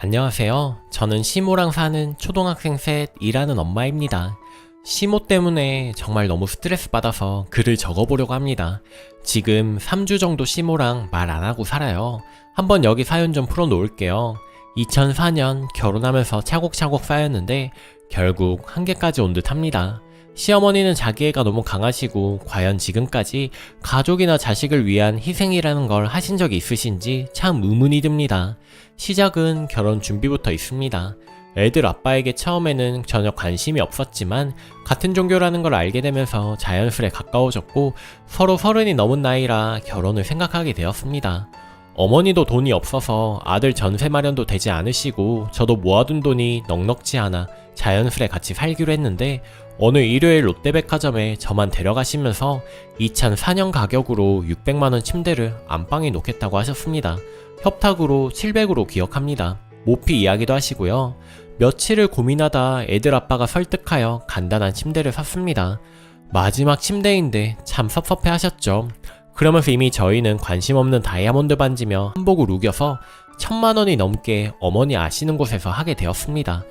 안녕하세요. 저는 시모랑 사는 초등학생 셋 일하는 엄마입니다. 시모 때문에 정말 너무 스트레스 받아서 글을 적어보려고 합니다. 지금 3주 정도 시모랑 말 안 하고 살아요. 한번 여기 사연 좀 풀어놓을게요. 2004년 결혼하면서 차곡차곡 쌓였는데 결국 한계까지 온 듯 합니다. 시어머니는 자기애가 너무 강하시고 과연 지금까지 가족이나 자식을 위한 희생이라는 걸 하신 적이 있으신지 참 의문이 듭니다. 시작은 결혼 준비부터 있습니다. 애들 아빠에게 처음에는 전혀 관심이 없었지만 같은 종교라는 걸 알게 되면서 자연스레 가까워졌고 서로 30이 넘은 나이라 결혼을 생각하게 되었습니다. 어머니도 돈이 없어서 아들 전세 마련도 되지 않으시고 저도 모아둔 돈이 넉넉지 않아 자연스레 같이 살기로 했는데 어느 일요일 롯데백화점에 저만 데려가시면서 2004년 가격으로 600만원 침대를 안방에 놓겠다고 하셨습니다. 협탁으로 700으로 기억합니다. 모피 이야기도 하시고요. 며칠을 고민하다 애들 아빠가 설득하여 간단한 침대를 샀습니다. 마지막 침대인데 참 섭섭해 하셨죠. 그러면서 이미 저희는 관심 없는 다이아몬드 반지며 한복을 우겨서 1000만원이 넘게 어머니 아시는 곳에서 하게 되었습니다.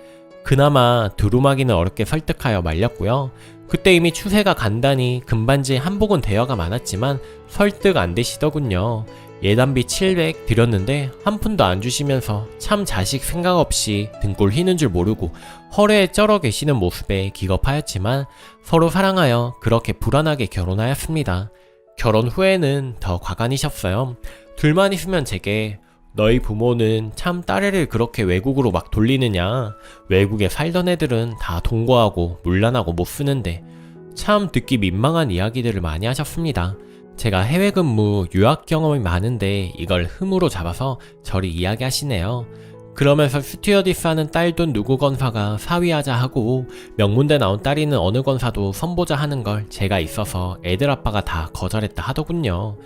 그나마 두루마기는 어렵게 설득하여 말렸고요. 그때 이미 추세가 간단히 금반지 한복은 대여가 많았지만 설득 안 되시더군요. 예단비 700 드렸는데 한 푼도 안 주시면서 참 자식 생각 없이 등골 휘는 줄 모르고 허리에 쩔어 계시는 모습에 기겁하였지만 서로 사랑하여 그렇게 불안하게 결혼하였습니다. 결혼 후에는 더 과간이셨어요. 둘만 있으면 제게 너희 부모는 참 딸애를 그렇게 외국으로 막 돌리느냐. 외국에 살던 애들은 다 동거하고 물란하고 못 쓰는데. 참 듣기 민망한 이야기들을 많이 하셨습니다. 제가 해외 근무, 유학 경험이 많은데 이걸 흠으로 잡아서 저리 이야기하시네요. 그러면서 스튜어디스 하는 딸돈 누구 건사가 사위하자 하고 명문대 나온 딸이는 어느 건사도 선보자 하는 걸 제가 있어서 애들 아빠가 다 거절했다 하더군요.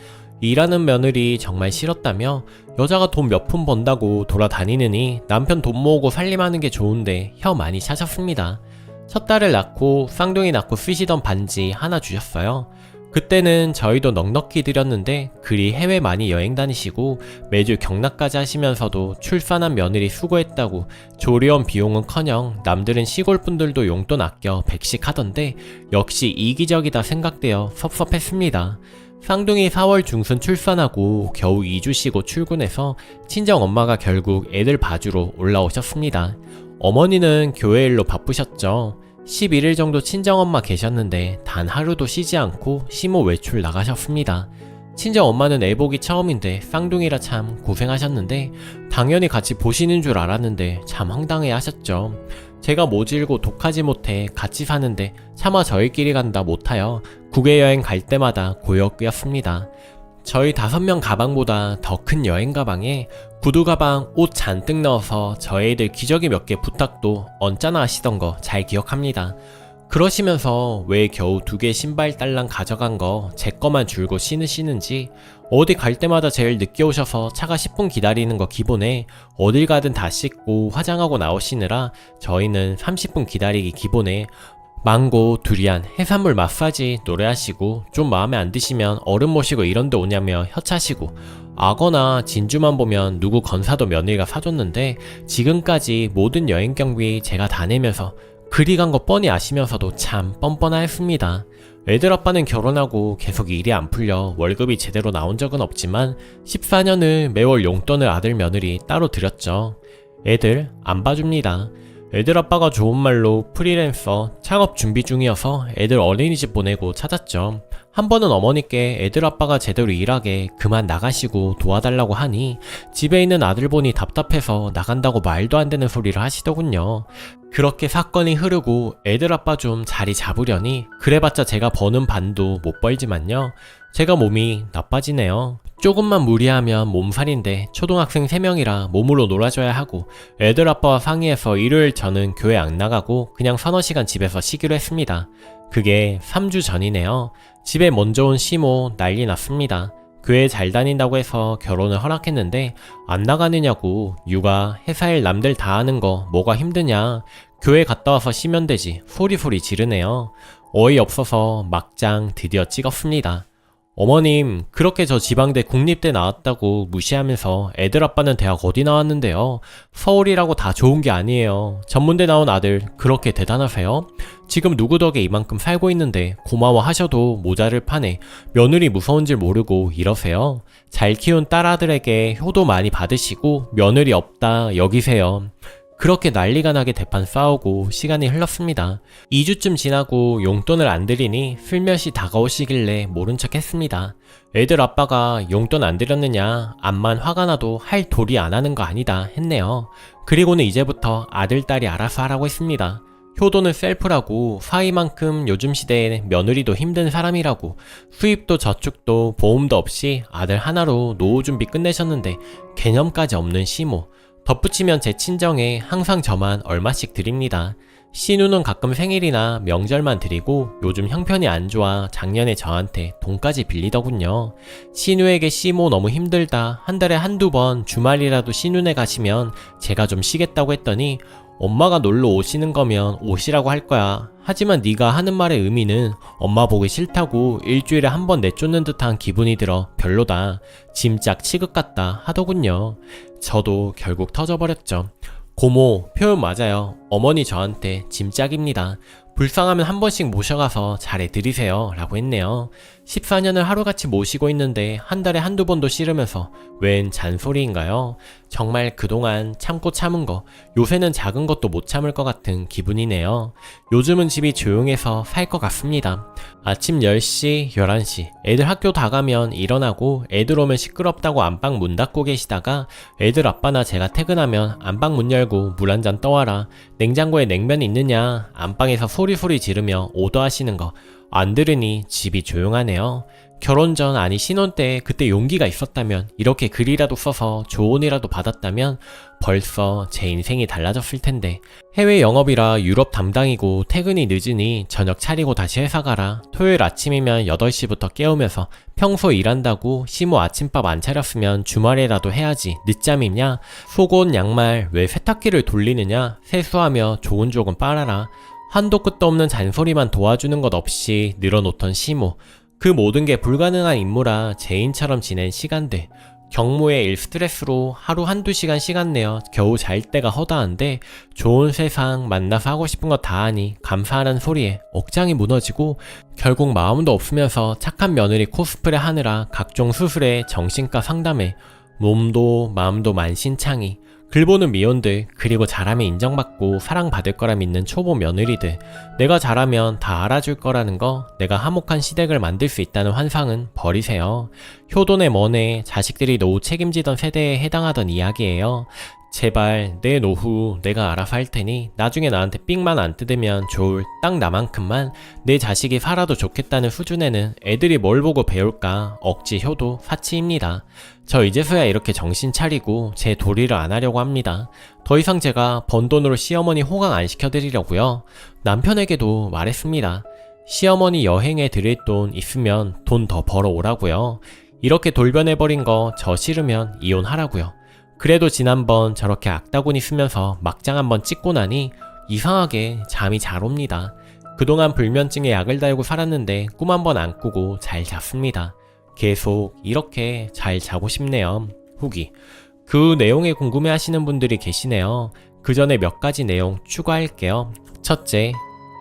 일하는 며느리 정말 싫었다며 여자가 돈 몇 푼 번다고 돌아다니느니 남편 돈 모으고 살림하는 게 좋은데 혀 많이 차셨습니다. 첫 딸을 낳고 쌍둥이 낳고 쓰시던 반지 하나 주셨어요. 그때는 저희도 넉넉히 드렸는데 그리 해외 많이 여행 다니시고 매주 경락까지 하시면서도 출산한 며느리 수고했다고 조리원 비용은커녕 남들은 시골분들도 용돈 아껴 백식 하던데 역시 이기적이다 생각되어 섭섭했습니다. 쌍둥이 4월 중순 출산하고 겨우 2주 쉬고 출근해서 친정엄마가 결국 애들 봐주러 올라오셨습니다. 어머니는 교회 일로 바쁘셨죠. 11일 정도 친정엄마 계셨는데 단 하루도 쉬지 않고 시모 외출 나가셨습니다. 친정엄마는 애 보기 처음인데 쌍둥이라 참 고생하셨는데 당연히 같이 보시는 줄 알았는데 참 황당해 하셨죠. 제가 모질고 독하지 못해 같이 사는데 차마 저희끼리 간다 못하여 국외 여행 갈 때마다 고역이었습니다. 저희 5명 가방보다 더 큰 여행 가방에 구두 가방 옷 잔뜩 넣어서 저희 애들 기저귀 몇 개 부탁도 언짢아 하시던 거 잘 기억합니다. 그러시면서 왜 겨우 2개 신발 딸랑 가져간 거 제 거만 줄고 신으시는지 어디 갈 때마다 제일 늦게 오셔서 차가 10분 기다리는 거 기본에 어딜 가든 다 씻고 화장하고 나오시느라 저희는 30분 기다리기 기본에 망고, 두리안, 해산물 마사지 노래하시고 좀 마음에 안 드시면 어른 모시고 이런데 오냐며 혀차시고 악어나 진주만 보면 누구 건사도 며느리가 사줬는데 지금까지 모든 여행 경비 제가 다 내면서 그리 간 거 뻔히 아시면서도 참 뻔뻔하였습니다. 애들 아빠는 결혼하고 계속 일이 안 풀려 월급이 제대로 나온 적은 없지만 14년을 매월 용돈을 아들 며느리 따로 드렸죠. 애들 안 봐줍니다. 애들 아빠가 좋은 말로 프리랜서 창업 준비 중이어서 애들 어린이집 보내고 찾았죠. 한 번은 어머니께 애들 아빠가 제대로 일하게 그만 나가시고 도와달라고 하니 집에 있는 아들 보니 답답해서 나간다고 말도 안 되는 소리를 하시더군요. 그렇게 사건이 흐르고 애들 아빠 좀 자리 잡으려니 그래봤자 제가 버는 반도 못 벌지만요. 제가 몸이 나빠지네요. 조금만 무리하면 몸살인데 초등학생 3명이라 몸으로 놀아줘야 하고 애들 아빠와 상의해서 일요일 저는 교회 안 나가고 그냥 서너 시간 집에서 쉬기로 했습니다. 그게 3주 전이네요. 집에 먼저 온 시모 난리 났습니다. 교회 잘 다닌다고 해서 결혼을 허락했는데 안 나가느냐고 육아, 회사일 남들 다 하는 거 뭐가 힘드냐 교회 갔다 와서 쉬면 되지 소리소리 지르네요. 어이없어서 막장 드디어 찍었습니다. 어머님, 그렇게 저 지방대 국립대 나왔다고 무시하면서 애들 아빠는 대학 어디 나왔는데요? 서울이라고 다 좋은 게 아니에요. 전문대 나온 아들 그렇게 대단하세요? 지금 누구 덕에 이만큼 살고 있는데 고마워하셔도 모자를 파네. 며느리 무서운 줄 모르고 이러세요. 잘 키운 딸아들에게 효도 많이 받으시고 며느리 없다 여기세요. 그렇게 난리가 나게 대판 싸우고 시간이 흘렀습니다. 2주쯤 지나고 용돈을 안 드리니 슬며시 다가오시길래 모른 척 했습니다. 애들 아빠가 용돈 안 드렸느냐, 암만 화가 나도 할 도리 안 하는 거 아니다 했네요. 그리고는 이제부터 아들, 딸이 알아서 하라고 했습니다. 효도는 셀프라고, 사이만큼 요즘 시대에 며느리도 힘든 사람이라고, 수입도 저축도 보험도 없이 아들 하나로 노후 준비 끝내셨는데 개념까지 없는 시모. 덧붙이면 제 친정에 항상 저만 얼마씩 드립니다. 시누는 가끔 생일이나 명절만 드리고 요즘 형편이 안 좋아 작년에 저한테 돈까지 빌리더군요. 시누에게 시모 너무 힘들다, 한 달에 한두 번 주말이라도 시누네 가시면 제가 좀 쉬겠다고 했더니 엄마가 놀러 오시는 거면 오시라고 할 거야. 하지만 네가 하는 말의 의미는 엄마 보기 싫다고 일주일에 한 번 내쫓는 듯한 기분이 들어 별로다. 짐짝 취급 같다 하더군요. 저도 결국 터져버렸죠. 고모, 표현 맞아요. 어머니 저한테 짐짝입니다. 불쌍하면 한 번씩 모셔가서 잘해드리세요 라고 했네요. 14년을 하루같이 모시고 있는데 한 달에 한두 번도 싫으면서 웬 잔소리인가요? 정말 그동안 참고 참은 거 요새는 작은 것도 못 참을 것 같은 기분이네요. 요즘은 집이 조용해서 살 것 같습니다. 아침 10시, 11시 애들 학교 다 가면 일어나고 애들 오면 시끄럽다고 안방 문 닫고 계시다가 애들 아빠나 제가 퇴근하면 안방 문 열고 물 한 잔 떠와라, 냉장고에 냉면 있느냐, 안방에서 소리 지르며 오더하시는 거 안 들으니 집이 조용하네요. 결혼 전, 아니 신혼 때 그때 용기가 있었다면, 이렇게 글이라도 써서 조언이라도 받았다면 벌써 제 인생이 달라졌을 텐데. 해외 영업이라 유럽 담당이고 퇴근이 늦으니 저녁 차리고 다시 회사 가라. 토요일 아침이면 8시부터 깨우면서 평소 일한다고 시모 아침밥 안 차렸으면 주말에라도 해야지 늦잠이냐, 속옷 양말 왜 세탁기를 돌리느냐, 세수하며 조근조근 빨아라. 한도 끝도 없는 잔소리만 도와주는 것 없이 늘어놓던 시모. 그 모든 게 불가능한 임무라 죄인처럼 지낸 시간들. 경무의 일 스트레스로 하루 한두 시간 시간 내어 겨우 잘 때가 허다한데 좋은 세상 만나서 하고 싶은 거 다 하니 감사하는 소리에 억장이 무너지고 결국 마음도 없으면서 착한 며느리 코스프레 하느라 각종 수술에 정신과 상담에 몸도 마음도 만신창이. 글보는 미혼들, 그리고 잘하면 인정받고 사랑받을 거라 믿는 초보 며느리들. 내가 잘하면 다 알아줄 거라는 거, 내가 화목한 시댁을 만들 수 있다는 환상은 버리세요. 효도네 뭐네 자식들이 노후 책임지던 세대에 해당하던 이야기예요. 제발 내 노후 내가 알아서 할 테니 나중에 나한테 삑만 안 뜯으면 좋을 딱 나만큼만 내 자식이 살아도 좋겠다는 수준에는 애들이 뭘 보고 배울까. 억지 효도 사치입니다. 저 이제서야 이렇게 정신 차리고 제 도리를 안 하려고 합니다. 더 이상 제가 번 돈으로 시어머니 호강 안 시켜드리려고요. 남편에게도 말했습니다. 시어머니 여행에 드릴 돈 있으면 돈 더 벌어오라고요. 이렇게 돌변해버린 거 저 싫으면 이혼하라고요. 그래도 지난번 저렇게 악다구니 쓰면서 막장 한번 찍고 나니 이상하게 잠이 잘 옵니다. 그동안 불면증에 약을 달고 살았는데 꿈 한번 안 꾸고 잘 잤습니다. 계속 이렇게 잘 자고 싶네요. 후기. 그 내용에 궁금해 하시는 분들이 계시네요. 그 전에 몇 가지 내용 추가할게요. 첫째,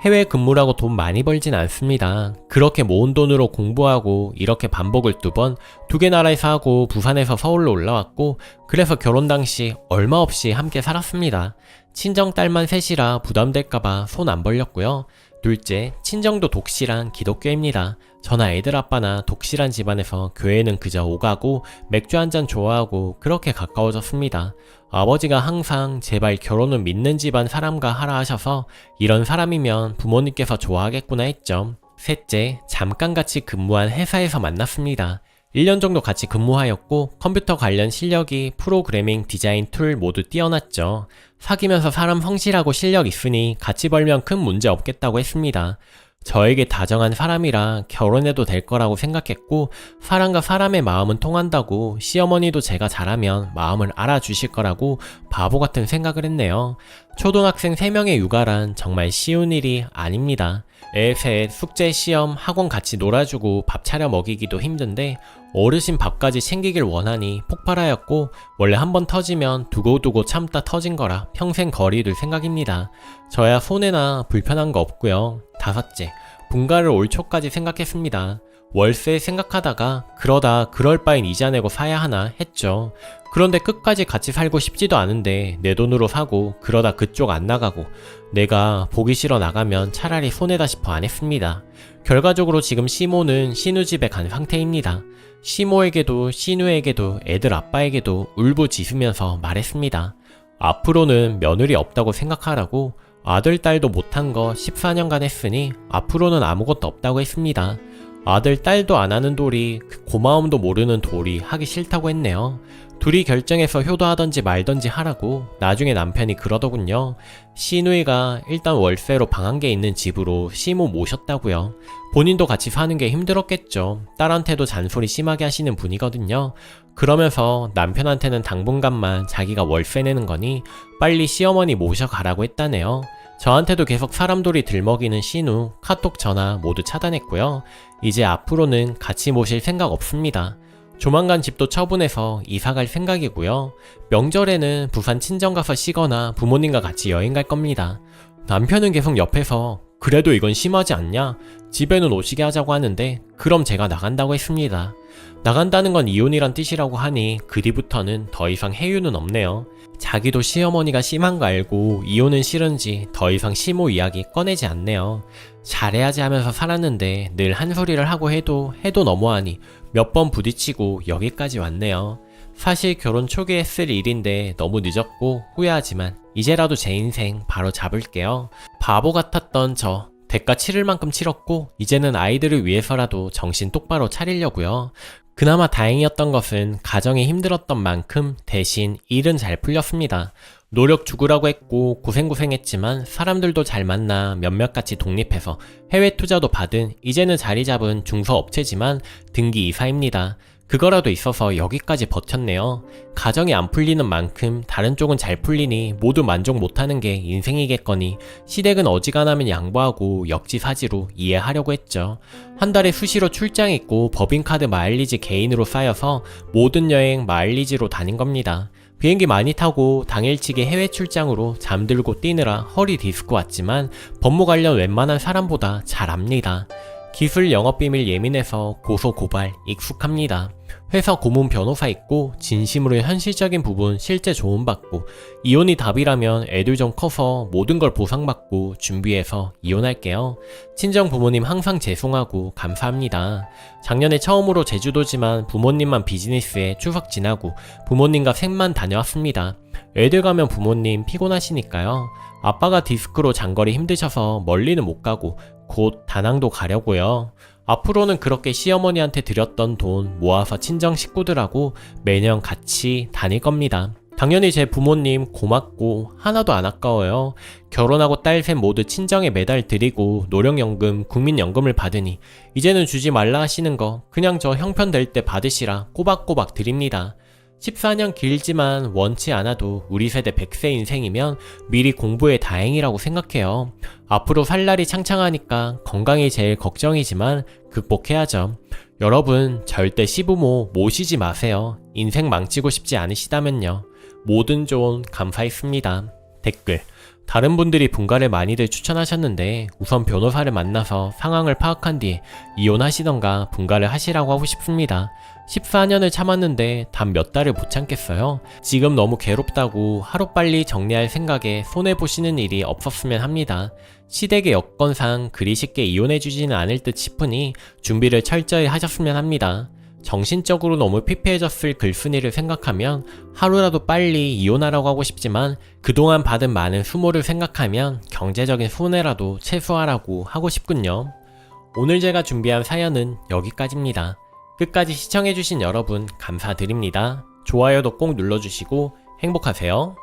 해외 근무라고 돈 많이 벌진 않습니다. 그렇게 모은 돈으로 공부하고 이렇게 반복을 2번, 2개 나라에서 하고 부산에서 서울로 올라왔고, 그래서 결혼 당시 얼마 없이 함께 살았습니다. 친정딸만 셋이라 부담될까봐 손 안 벌렸고요. 둘째, 친정도 독실한 기독교입니다. 저나 애들 아빠나 독실한 집안에서 교회는 그저 오가고 맥주 한잔 좋아하고 그렇게 가까워졌습니다. 아버지가 항상 제발 결혼은 믿는 집안 사람과 하라 하셔서 이런 사람이면 부모님께서 좋아하겠구나 했죠. 셋째, 잠깐 같이 근무한 회사에서 만났습니다. 1년 정도 같이 근무하였고 컴퓨터 관련 실력이 프로그래밍, 디자인 툴 모두 뛰어났죠. 사귀면서 사람 성실하고 실력 있으니 같이 벌면 큰 문제 없겠다고 했습니다. 저에게 다정한 사람이라 결혼해도 될 거라고 생각했고 사람과 사람의 마음은 통한다고 시어머니도 제가 잘하면 마음을 알아주실 거라고 바보 같은 생각을 했네요. 초등학생 3명의 육아란 정말 쉬운 일이 아닙니다. 애 셋 숙제, 시험, 학원 같이 놀아주고 밥 차려 먹이기도 힘든데 어르신 밥까지 챙기길 원하니 폭발하였고, 원래 한번 터지면 두고두고 참다 터진 거라 평생 거리둘 생각입니다. 저야 손해나 불편한 거 없고요. 다섯째, 분가를 올 초까지 생각했습니다. 월세 생각하다가 그러다 그럴 바엔 이자 내고 사야 하나 했죠. 그런데 끝까지 같이 살고 싶지도 않은데 내 돈으로 사고 그러다 그쪽 안 나가고 내가 보기 싫어 나가면 차라리 손해다 싶어 안 했습니다. 결과적으로 지금 시모는 신우 집에 간 상태입니다. 시모에게도 신우에게도 애들 아빠에게도 울부짖으면서 말했습니다. 앞으로는 며느리 없다고 생각하라고. 아들 딸도 못한 거 14년간 했으니 앞으로는 아무것도 없다고 했습니다. 아들 딸도 안 하는 돌이 그 고마움도 모르는 돌이 하기 싫다고 했네요. 둘이 결정해서 효도하던지 말던지 하라고. 나중에 남편이 그러더군요. 시누이가 일단 월세로 방 한 개 있는 집으로 시모 모셨다고요. 본인도 같이 사는 게 힘들었겠죠. 딸한테도 잔소리 심하게 하시는 분이거든요. 그러면서 남편한테는 당분간만 자기가 월세 내는 거니 빨리 시어머니 모셔가라고 했다네요. 저한테도 계속 사람돌이 들먹이는 신우, 카톡 전화 모두 차단했고요. 이제 앞으로는 같이 모실 생각 없습니다. 조만간 집도 처분해서 이사갈 생각이고요. 명절에는 부산 친정 가서 쉬거나 부모님과 같이 여행 갈 겁니다. 남편은 계속 옆에서 그래도 이건 심하지 않냐? 집에는 오시게 하자고 하는데 그럼 제가 나간다고 했습니다. 나간다는 건 이혼이란 뜻이라고 하니 그 뒤부터는 더 이상 해유는 없네요. 자기도 시어머니가 심한 거 알고 이혼은 싫은지 더 이상 시모 이야기 꺼내지 않네요. 잘해야지 하면서 살았는데 늘 한 소리를 하고 해도 너무하니 몇 번 부딪히고 여기까지 왔네요. 사실 결혼 초기에 했을 일인데 너무 늦었고 후회하지만 이제라도 제 인생 바로 잡을게요. 바보 같았던 저 대가 치를 만큼 치렀고 이제는 아이들을 위해서라도 정신 똑바로 차리려고요. 그나마 다행이었던 것은 가정이 힘들었던 만큼 대신 일은 잘 풀렸습니다. 노력 죽으라고 했고 고생했지만 사람들도 잘 만나 몇몇같이 독립해서 해외 투자도 받은 이제는 자리 잡은 중소업체지만 등기 이사입니다. 그거라도 있어서 여기까지 버텼네요. 가정이 안 풀리는 만큼 다른 쪽은 잘 풀리니 모두 만족 못하는 게 인생이겠거니 시댁은 어지간하면 양보하고 역지사지로 이해하려고 했죠. 한 달에 수시로 출장 있고 법인카드 마일리지 개인으로 쌓여서 모든 여행 마일리지로 다닌 겁니다. 비행기 많이 타고 당일치기 해외 출장으로 잠들고 뛰느라 허리 디스크 왔지만 법무 관련 웬만한 사람보다 잘 압니다. 기술 영업비밀 예민해서 고소 고발 익숙합니다. 회사 고문 변호사 있고 진심으로 현실적인 부분 실제 조언받고 이혼이 답이라면 애들 좀 커서 모든 걸 보상받고 준비해서 이혼할게요. 친정 부모님 항상 죄송하고 감사합니다. 작년에 처음으로 제주도지만 부모님만 비즈니스에 추석 지나고 부모님과 셋만 다녀왔습니다. 애들 가면 부모님 피곤하시니까요. 아빠가 디스크로 장거리 힘드셔서 멀리는 못 가고 곧 다낭도 가려고요. 앞으로는 그렇게 시어머니한테 드렸던 돈 모아서 친정 식구들하고 매년 같이 다닐 겁니다. 당연히 제 부모님 고맙고 하나도 안 아까워요. 결혼하고 딸 셋 모두 친정에 매달 드리고 노령연금, 국민연금을 받으니 이제는 주지 말라 하시는 거 그냥 저 형편 될 때 받으시라 꼬박꼬박 드립니다. 14년 길지만 원치 않아도 우리 세대 100세 인생이면 미리 공부해 다행이라고 생각해요. 앞으로 살 날이 창창하니까 건강이 제일 걱정이지만 극복해야죠. 여러분 절대 시부모 모시지 마세요. 인생 망치고 싶지 않으시다면요. 모든 조언 감사했습니다. 댓글: 다른 분들이 분가를 많이들 추천하셨는데 우선 변호사를 만나서 상황을 파악한 뒤에 이혼하시던가 분가를 하시라고 하고 싶습니다. 14년을 참았는데 단 몇 달을 못 참겠어요. 지금 너무 괴롭다고 하루빨리 정리할 생각에 손해보시는 일이 없었으면 합니다. 시댁의 여건상 그리 쉽게 이혼해주지는 않을 듯 싶으니 준비를 철저히 하셨으면 합니다. 정신적으로 너무 피폐해졌을 글쓴이를 생각하면 하루라도 빨리 이혼하라고 하고 싶지만 그동안 받은 많은 수모를 생각하면 경제적인 손해라도 최소화하라고 하고 싶군요. 오늘 제가 준비한 사연은 여기까지입니다. 끝까지 시청해주신 여러분 감사드립니다. 좋아요도 꼭 눌러주시고 행복하세요.